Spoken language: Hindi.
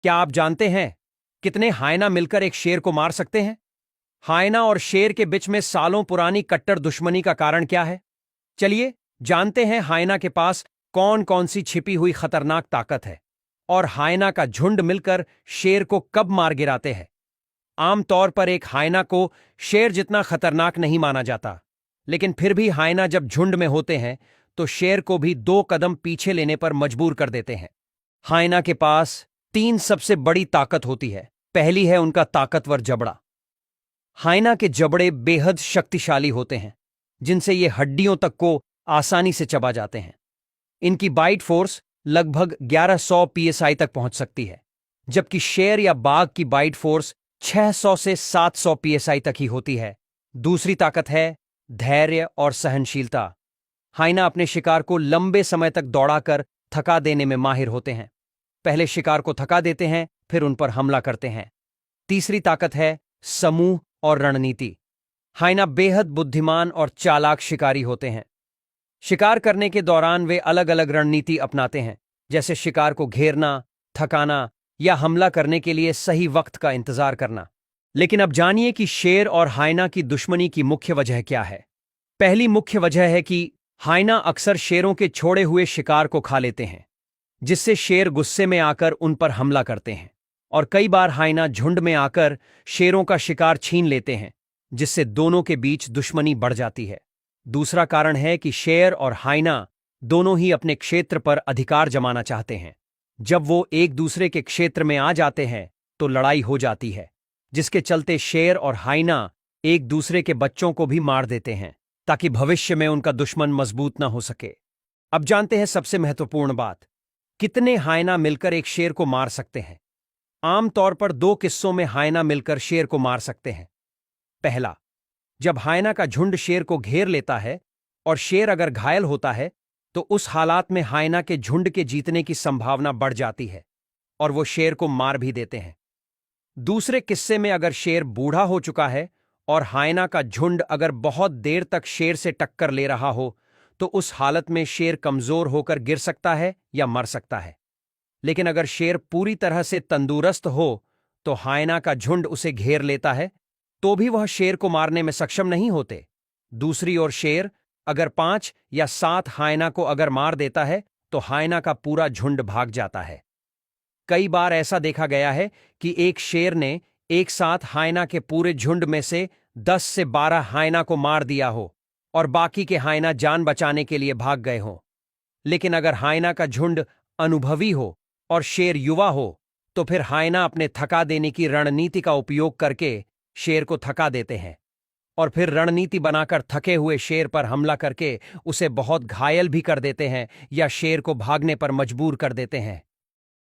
क्या आप जानते हैं कितने हायना मिलकर एक शेर को मार सकते हैं? हायना और शेर के बीच में सालों पुरानी कट्टर दुश्मनी का कारण क्या है? चलिए जानते हैं हायना के पास कौन कौन सी छिपी हुई खतरनाक ताकत है और हायना का झुंड मिलकर शेर को कब मार गिराते हैं। आमतौर पर एक हायना को शेर जितना खतरनाक नहीं माना जाता, लेकिन फिर भी हायना जब झुंड में होते हैं तो शेर को भी 2 कदम पीछे लेने पर मजबूर कर देते हैं। हायना के पास 3 सबसे बड़ी ताकत होती है। पहली है उनका ताकतवर जबड़ा। हायना के जबड़े बेहद शक्तिशाली होते हैं, जिनसे ये हड्डियों तक को आसानी से चबा जाते हैं। इनकी बाइट फोर्स लगभग 1100 पीएसआई तक पहुंच सकती है, जबकि शेर या बाघ की बाइट फोर्स 600 से 700 पीएसआई तक ही होती है। दूसरी ताकत है धैर्य और सहनशीलता। हायना अपने शिकार को लंबे समय तक दौड़ाकर थका देने में माहिर होते हैं। पहले शिकार को थका देते हैं, फिर उन पर हमला करते हैं। तीसरी ताकत है समूह और रणनीति। हायना बेहद बुद्धिमान और चालाक शिकारी होते हैं। शिकार करने के दौरान वे अलग अलग रणनीति अपनाते हैं, जैसे शिकार को घेरना, थकाना या हमला करने के लिए सही वक्त का इंतजार करना। लेकिन अब जानिए कि शेर और हायना की दुश्मनी की मुख्य वजह क्या है। पहली मुख्य वजह है कि हायना अक्सर शेरों के छोड़े हुए शिकार को खा लेते हैं, जिससे शेर गुस्से में आकर उन पर हमला करते हैं। और कई बार हायना झुंड में आकर शेरों का शिकार छीन लेते हैं, जिससे दोनों के बीच दुश्मनी बढ़ जाती है। दूसरा कारण है कि शेर और हायना दोनों ही अपने क्षेत्र पर अधिकार जमाना चाहते हैं। जब वो एक दूसरे के क्षेत्र में आ जाते हैं तो लड़ाई हो जाती है, जिसके चलते शेर और हायना एक दूसरे के बच्चों को भी मार देते हैं, ताकि भविष्य में उनका दुश्मन मजबूत न हो सके। अब जानते हैं सबसे महत्वपूर्ण बात, कितने हायना मिलकर एक शेर को मार सकते हैं। आमतौर पर 2 किस्सों में हायना मिलकर शेर को मार सकते हैं। पहला, जब हायना का झुंड शेर को घेर लेता है और शेर अगर घायल होता है, तो उस हालात में हायना के झुंड के जीतने की संभावना बढ़ जाती है और वो शेर को मार भी देते हैं। दूसरे किस्से में अगर शेर बूढ़ा हो चुका है और हायना का झुंड अगर बहुत देर तक शेर से टक्कर ले रहा हो, तो उस हालत में शेर कमजोर होकर गिर सकता है या मर सकता है। लेकिन अगर शेर पूरी तरह से तंदुरुस्त हो तो हायना का झुंड उसे घेर लेता है, तो भी वह शेर को मारने में सक्षम नहीं होते। दूसरी ओर शेर अगर 5 या 7 हायना को अगर मार देता है तो हायना का पूरा झुंड भाग जाता है। कई बार ऐसा देखा गया है कि एक शेर ने एक साथ हायना के पूरे झुंड में से 10 से 12 हायना को मार दिया हो और बाकी के हायना जान बचाने के लिए भाग गए हों। लेकिन अगर हायना का झुंड अनुभवी हो और शेर युवा हो, तो फिर हायना अपने थका देने की रणनीति का उपयोग करके शेर को थका देते हैं और फिर रणनीति बनाकर थके हुए शेर पर हमला करके उसे बहुत घायल भी कर देते हैं या शेर को भागने पर मजबूर कर देते हैं।